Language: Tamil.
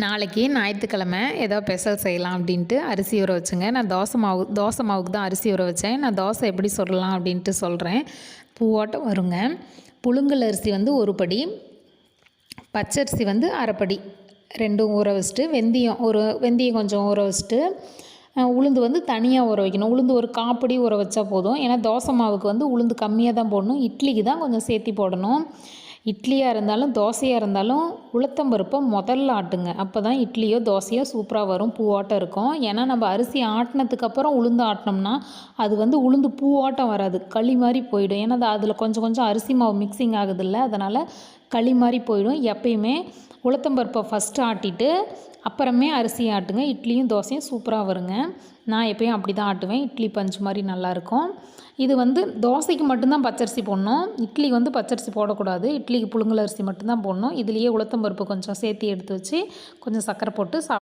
நாளைக்கு ஞாயிற்றுக்கிழமை ஏதோ ஸ்பெஷல் செய்யலாம் அப்படின்ட்டு அரிசி ஊற வச்சுங்க. நான் தோசை மாவுக்கு தான் அரிசி ஊற வச்சேன். நான் தோசை எப்படி சுடலாம் அப்படின்ட்டு சொல்கிறேன். பூவாட்டம் வருங்க. புழுங்கல் அரிசி வந்து ஒரு படி, பச்சரிசி வந்து அரைப்படி, ரெண்டும் ஊற வச்சுட்டு வெந்தயம் கொஞ்சம் ஊற வச்சுட்டு உளுந்து வந்து தனியாக ஊற வைக்கணும். உளுந்து ஒரு காப்படி ஊற வச்சா போதும். ஏன்னா தோசை மாவுக்கு வந்து உளுந்து கம்மியாக தான் போடணும். இட்லிக்கு தான் கொஞ்சம் சேர்த்தி போடணும். இட்லியாக இருந்தாலும் தோசையாக இருந்தாலும் உளுத்தம்பருப்பை முதல்ல ஆட்டுங்க. அப்போ தான் இட்லியோ தோசையோ சூப்பராக வரும், பூவாட்டம் இருக்கும். ஏன்னா நம்ம அரிசி ஆட்டினதுக்கப்புறம் உளுந்து ஆட்டினோம்னா அது வந்து உளுந்து பூவாட்டம் வராது, களி மாதிரி போயிடும். ஏன்னா அதில் கொஞ்சம் கொஞ்சம் அரிசி மாவு மிக்சிங் ஆகுதில்ல, அதனால் களி மாதிரி போயிடும். எப்பயுமே உளுத்தம்பருப்பை ஃபஸ்ட்டு ஆட்டிட்டு அப்புறமே அரிசி ஆட்டுங்க. இட்லியும் தோசையும் சூப்பராக வருங்க. நான் எப்பயும் அப்படி தான் ஆட்டுவேன். இட்லி பஞ்சு மாதிரி நல்லாயிருக்கும். இது வந்து தோசைக்கு மட்டும்தான் பச்சரிசி போடணும். இட்லிக்கு வந்து பச்சரிசி போடக்கூடாது. இட்லிக்கு புழுங்கல் அரிசி மட்டும்தான் போடணும். இதுலேயே உளுத்தம்பருப்பு கொஞ்சம் சேர்த்து எடுத்து வச்சு கொஞ்சம் சர்க்கரை போட்டு